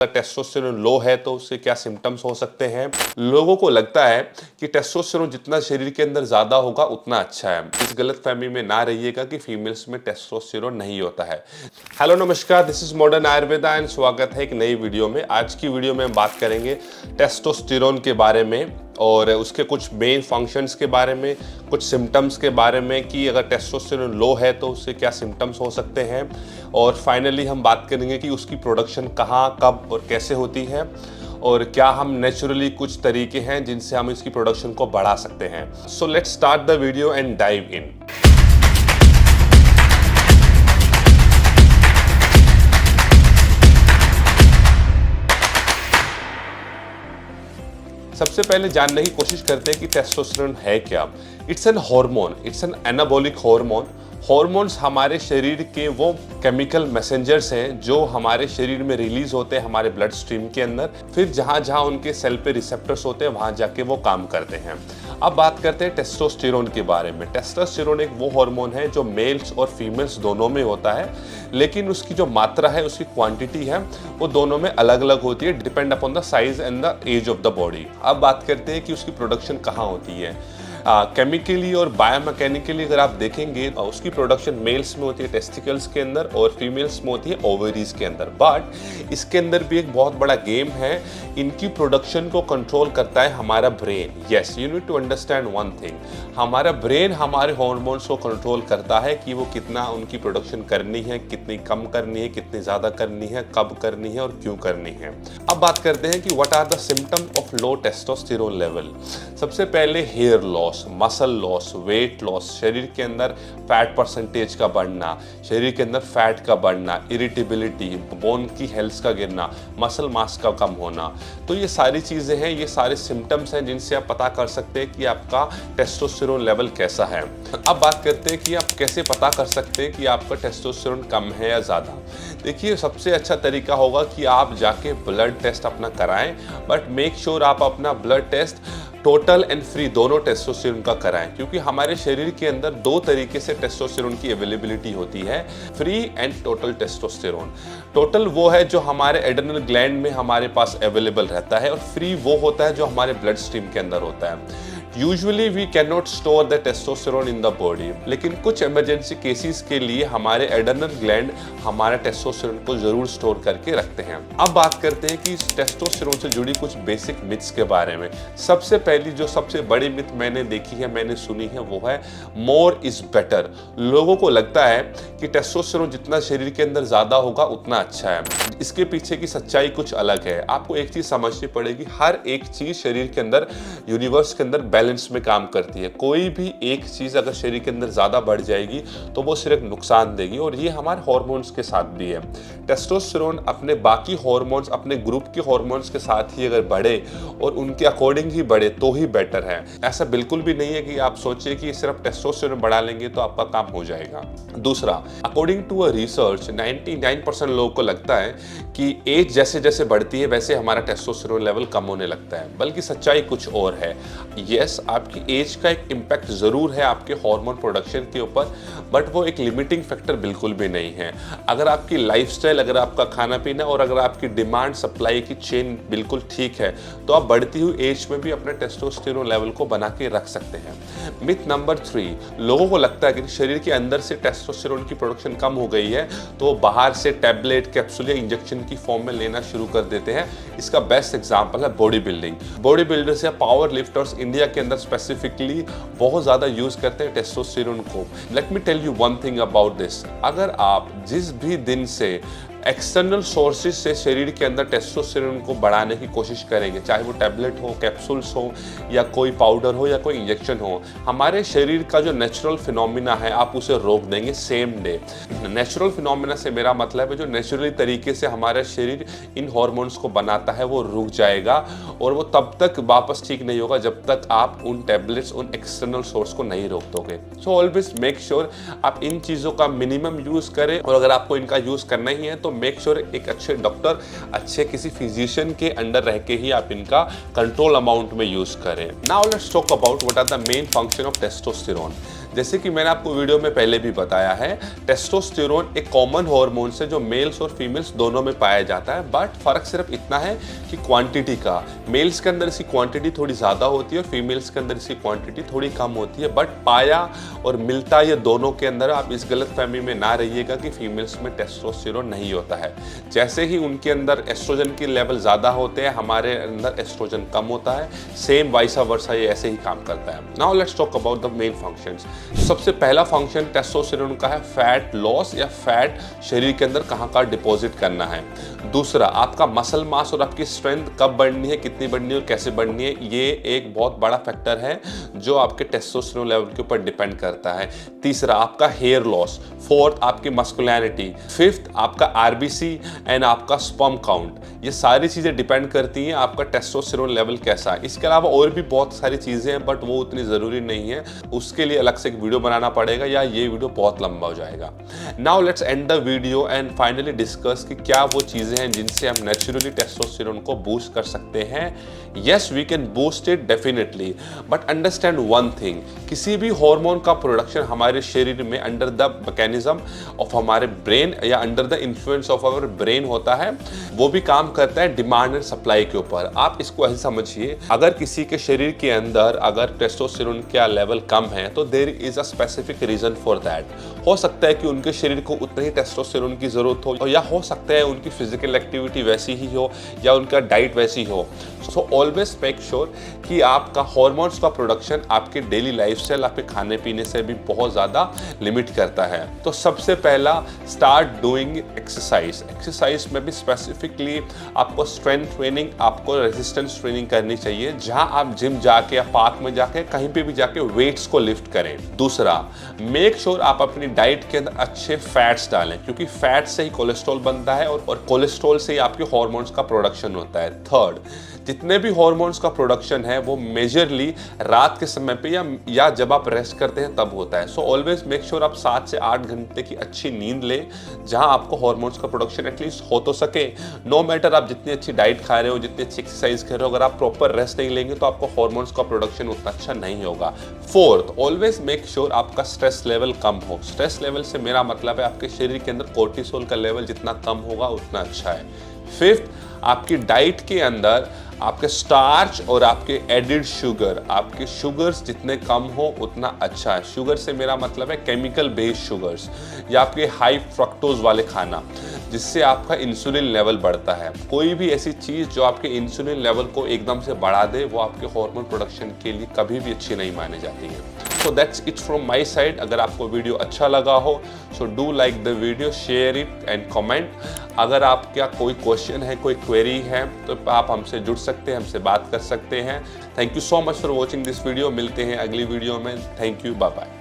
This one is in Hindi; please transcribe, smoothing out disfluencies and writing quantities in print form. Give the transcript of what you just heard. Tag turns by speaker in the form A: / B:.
A: टेस्टोस्टेरोन लो है तो उससे क्या सिम्टम्स हो सकते हैं। लोगों को लगता है कि टेस्टोस्टेरोन जितना शरीर के अंदर ज़्यादा होगा उतना अच्छा है। इस गलतफहमी में ना रहिएगा कि फीमेल्स में टेस्टोस्टेरोन नहीं होता है। हेलो नमस्कार, this is modern Ayurveda and स्वागत है एक नई वीडियो में। आज की वीडियो में हम बात करेंगे टेस्टोस्टेरोन के बारे में और उसके कुछ मेन फंक्शंस के बारे में, कुछ सिम्टम्स के बारे में कि अगर टेस्टोस्टेरोन लो है तो उससे क्या सिम्टम्स हो सकते हैं, और फाइनली हम बात करेंगे कि उसकी प्रोडक्शन कहाँ, कब और कैसे होती है, और क्या हम नेचुरली कुछ तरीके हैं जिनसे हम इसकी प्रोडक्शन को बढ़ा सकते हैं। So let's start the video and dive in. सबसे पहले जानने की कोशिश करते हैं कि टेस्टोस्टेरोन है क्या। It's an hormone, it's an anabolic hormone. Hormones हमारे शरीर के वो केमिकल मैसेंजर्स हैं जो हमारे शरीर में रिलीज होते हैं हमारे ब्लड स्ट्रीम के अंदर, फिर जहाँ जहाँ उनके सेल पे रिसेप्टर्स होते हैं वहाँ जाके वो काम करते हैं। अब बात करते हैं टेस्टोस्टेरोन के बारे में। टेस्टोस्टेरोन एक वो हार्मोन है जो मेल्स और फीमेल्स दोनों में होता है, लेकिन उसकी जो मात्रा है, उसकी क्वांटिटी है, वो दोनों में अलग अलग होती है, depend upon the size and the age of the body. अब बात करते हैं कि उसकी प्रोडक्शन कहाँ होती है। केमिकली और बायोमैकेनिकली अगर आप देखेंगे उसकी प्रोडक्शन मेल्स में होती है टेस्टिकल्स के अंदर और फीमेल्स में होती है ओवरीज के अंदर। बट इसके अंदर भी एक बहुत बड़ा गेम है। इनकी प्रोडक्शन को कंट्रोल करता है हमारा brain. Yes, you need to understand one thing, हमारा ब्रेन हमारे हार्मोन्स को कंट्रोल करता है कि वो कितना उनकी प्रोडक्शन करनी है, कितनी कम करनी है, कितनी ज़्यादा करनी है, कब करनी है और क्यों करनी है। अब बात करते हैं कि what are the symptom of low testosterone level. सबसे पहले hair loss, muscle loss, weight loss, शरीर के अंदर फैट परसेंटेज का बढ़ना, शरीर के अंदर फैट का बढ़ना, इरिटेबिलिटी, बोन की हेल्थ का गिरना, मसल मास का कम होना। तो ये सारी चीज़ें हैं, ये सारे सिम्टम्स हैं जिनसे आप पता कर सकते हैं कि आपका टेस्टोस्टेरोन लेवल कैसा है। अब बात करते हैं कि आप कैसे पता कर सकते हैं कि आपका टेस्टोस्टेरोन कम है या ज़्यादा। देखिए, सबसे अच्छा तरीका होगा कि आप जाके ब्लड टेस्ट अपना कराएं, बट मेक श्योर आप अपना blood test total and free दोनों टेस्टोस्टेरोन का कराएं, क्योंकि हमारे शरीर के अंदर दो तरीके से टेस्टोस्टेरोन की अवेलेबिलिटी होती है, free and total testosterone. Total वो है जो हमारे एड्रेनल ग्लैंड में हमारे पास अवेलेबल रहता है, और फ्री वो होता है जो हमारे ब्लड स्ट्रीम के अंदर होता है। Usually we can not store the testosterone in the body, लेकिन कुछ इमरजेंसी केसेस के लिए हमारे एड्रेनल ग्लैंड हमारे टेस्टोस्टेरोन को जरूर स्टोर करके रखते हैं। अब बात करते हैं कि टेस्टोस्टेरोन से जुड़ी कुछ बेसिक मिथ्स के बारे में। सबसे पहली जो सबसे बड़ी मिथ मैंने देखी है, मैंने सुनी है, वो है मोर इज बेटर। लोगों को लगता है कि टेस्टोस्टेरोन जितना शरीर के अंदर ज्यादा होगा उतना अच्छा है। इसके पीछे की सच्चाई कुछ अलग है। आपको एक चीज समझनी पड़ेगी, हर एक चीज शरीर के अंदर, यूनिवर्स के अंदर बैलेंस में काम करती है। कोई भी एक चीज अगर शरीर के अंदर ज्यादा बढ़ जाएगी तो वो सिर्फ नुकसान देगी, और ये हमारे हार्मोन्स के साथ भी है। टेस्टोस्टेरोन अपने बाकी हार्मोन्स, अपने ग्रुप के हार्मोन्स के साथ ही अगर बढ़े और उनके अकॉर्डिंग ही बढ़े तो ही बेटर है। ऐसा बिल्कुल भी नहीं है कि आप सोचिए कि सिर्फ टेस्टोस्टेरोन बढ़ा लेंगे तो आपका काम हो जाएगा। दूसरा, अकॉर्डिंग टू अ रिसर्च 99% लोगों को लगता है कि एज जैसे जैसे बढ़ती है वैसे हमारा टेस्टोस्टेरोन लेवल कम होने लगता है, बल्कि सच्चाई कुछ और है। यस, आपकी एज का एक इम्पैक्ट जरूर है आपके हार्मोन प्रोडक्शन के ऊपर, बट वो एक लिमिटिंग फैक्टर बिल्कुल भी नहीं है। अगर आपकी लाइफस्टाइल, अगर आपका खाना पीना और अगर आपकी डिमांड सप्लाई की चेन बिल्कुल ठीक है तो आप बढ़ती हुई एज में भी अपने टेस्टोस्टेरोन लेवल को बना के रख सकते हैं। मिथ नंबर 3, लोगों को लगता है कि शरीर के अंदर से टेस्टोस्टेरोन की प्रोडक्शन कम हो गई है तो वो बाहर से टैबलेट, कैप्सूल या इंजेक्शन की फॉर्म में लेना शुरू कर देते हैं। इसका बेस्ट एग्जांपल है बॉडी बिल्डिंग। बॉडी बिल्डर्स या पावर लिफ्टर्स इंडिया के अंदर स्पेसिफिकली बहुत ज्यादा यूज करते हैं टेस्टोस्टेरोन को। Let me tell you one thing about this, अगर आप जिस भी दिन से एक्सटर्नल सोर्सेज से शरीर के अंदर टेस्टोस्टेरोन को बढ़ाने की कोशिश करेंगे, चाहे वो टैबलेट हो, कैप्सूल्स हो, या कोई पाउडर हो, या कोई इंजेक्शन हो, हमारे शरीर का जो नेचुरल फिनोमिना है आप उसे रोक देंगे सेम डे। नेचुरल फिनोमिना से मेरा मतलब है जो नेचुरली तरीके से हमारा शरीर इन हार्मोन्स को बनाता है वो रुक जाएगा, और वो तब तक वापस ठीक नहीं होगा जब तक आप उन टैबलेट्स, उन एक्सटर्नल सोर्स को नहीं रोक दोगे। सो ऑलवेज मेक श्योर आप इन चीज़ों का मिनिमम यूज करें, और अगर आपको इनका यूज करना ही है तो मेक श्योर एक अच्छे डॉक्टर, अच्छे किसी फिजिशियन के अंडर रह के ही आप इनका कंट्रोल अमाउंट में यूज करें। Now let's talk about what are the main function of testosterone. जैसे कि मैंने आपको वीडियो में पहले भी बताया है, टेस्टोस्टेरोन एक कॉमन हार्मोन है जो मेल्स और फीमेल्स दोनों में पाया जाता है, बट फर्क सिर्फ इतना है कि क्वांटिटी का। मेल्स के अंदर इसकी क्वांटिटी थोड़ी ज़्यादा होती है और फीमेल्स के अंदर इसकी क्वांटिटी थोड़ी कम होती है, बट पाया और मिलता ये दोनों के अंदर। आप इस गलतफहमी में ना रहिएगा कि फीमेल्स में टेस्टोस्टेरोन नहीं होता है। जैसे ही उनके अंदर एस्ट्रोजन के लेवल ज़्यादा होते हैं, हमारे अंदर एस्ट्रोजन कम होता है, सेम वाइसा वर्सा ये ऐसे ही काम करता है। Now let's talk about the main functions. सबसे पहला फंक्शन टेस्टोस्टेरोन का है फैट लॉस या फैट शरीर के अंदर कहाँ का डिपॉजिट करना है। दूसरा, आपका मसल मास और आपकी स्ट्रेंथ कब बढ़नी है, कितनी बढ़नी है और कैसे बढ़नी है, ये एक बहुत बड़ा फैक्टर है जो आपके टेस्टोस्टेरोन लेवल के ऊपर डिपेंड करता है। तीसरा, आपका हेयर लॉस। फोर्थ, आपकी मस्कुलैरिटी। फिफ्थ, आपका आरबीसी एंड आपका स्पर्म काउंट। ये सारी चीज़ें डिपेंड करती हैं आपका टेस्टोस्टेरोन लेवल कैसा है। इसके अलावा और भी बहुत सारी चीज़ें हैं, बट वो उतनी ज़रूरी नहीं है, उसके लिए अलग से एक वीडियो बनाना पड़ेगा या ये वीडियो बहुत लंबा हो जाएगा। Now let's end the video and finally discuss कि क्या वो चीज़ें हैं जिनसे हम नेचुरली टेस्टोस्टेरोन को बूस्ट कर सकते हैं। Yes, we can boost it definitely, but understand one thing, किसी भी हार्मोन का प्रोडक्शन हमारे शरीर में अंडर द मैकेनिज्म ऑफ हमारे ब्रेन या under the influence of our brain होता है। वो भी काम करता है डिमांड एंड सप्लाई के ऊपर। आप इसको ऐसे समझिए, अगर किसी के शरीर के अंदर अगर टेस्टोस्टेरोन का लेवल कम है तो there is a specific reason for that. हो सकता है कि उनके शरीर को उतनी ही टेस्टोस्टेरोन की जरूरत हो, या हो सकता है उनकी फिजिकल एक्टिविटी वैसी ही हो या उनका डाइट वैसी हो। सो ऑलवेज मेक श्योर कि आपका हार्मोन्स का प्रोडक्शन आपके डेली लाइफस्टाइल, आपके खाने पीने से भी बहुत ज़्यादा लिमिट करता है। तो सबसे पहला, स्टार्ट डूइंग एक्सरसाइज। एक्सरसाइज में भी स्पेसिफिकली आपको स्ट्रेंथ ट्रेनिंग, आपको रेजिस्टेंस ट्रेनिंग करनी चाहिए, जहां आप जिम जाके या पार्क में जाके कहीं पे भी जाके वेट्स को लिफ्ट करें। दूसरा, मेक श्योर आप अपनी डाइट के अंदर अच्छे फैट्स डालें, क्योंकि फैट से ही कोलेस्ट्रॉल बनता है और कोलेस्ट्रॉल से ही आपके हार्मोन्स का प्रोडक्शन होता है। थर्ड, जितने भी हार्मोन्स का प्रोडक्शन है वो मेजरली रात के समय पे या जब आप रेस्ट करते हैं तब होता है। सो ऑलवेज मेक श्योर आप 7 से 8 घंटे की अच्छी नींद लें, जहां आपको हार्मोन्स का प्रोडक्शन एटलीस्ट हो तो सके। नो मैटर आप जितनी अच्छी डाइट खा रहे हो, जितनी अच्छी एक्सरसाइज कर रहे हो, अगर आप प्रॉपर रेस्ट नहीं लेंगे तो आपको हार्मोन्स का प्रोडक्शन उतना अच्छा नहीं होगा। फोर्थ, ऑलवेज मेक श्योर आपका स्ट्रेस लेवल कम हो। स्ट्रेस लेवल से मेरा मतलब है आपके शरीर के अंदर कोर्टिसोल का लेवल जितना कम होगा उतना अच्छा है। फिफ्थ, आपकी डाइट के अंदर आपके स्टार्च और आपके एडिड शुगर, आपके शुगर्स जितने कम हो उतना अच्छा है। शुगर से मेरा मतलब है केमिकल बेस्ड शुगर्स या आपके हाई फ्रक्टोज वाले खाना, जिससे आपका इंसुलिन लेवल बढ़ता है। कोई भी ऐसी चीज़ जो आपके इंसुलिन लेवल को एकदम से बढ़ा दे, वो आपके हार्मोन प्रोडक्शन के लिए कभी भी अच्छी नहीं मानी जाती है। So that's it from my side. अगर आपको वीडियो अच्छा लगा हो so do like the video, share it and comment. अगर आपका कोई क्वेश्चन है, कोई क्वेरी है, तो आप हमसे जुड़ सकते हैं, हमसे बात कर सकते हैं। Thank you so much for watching this video. मिलते हैं अगली वीडियो में। Thank you, bye bye.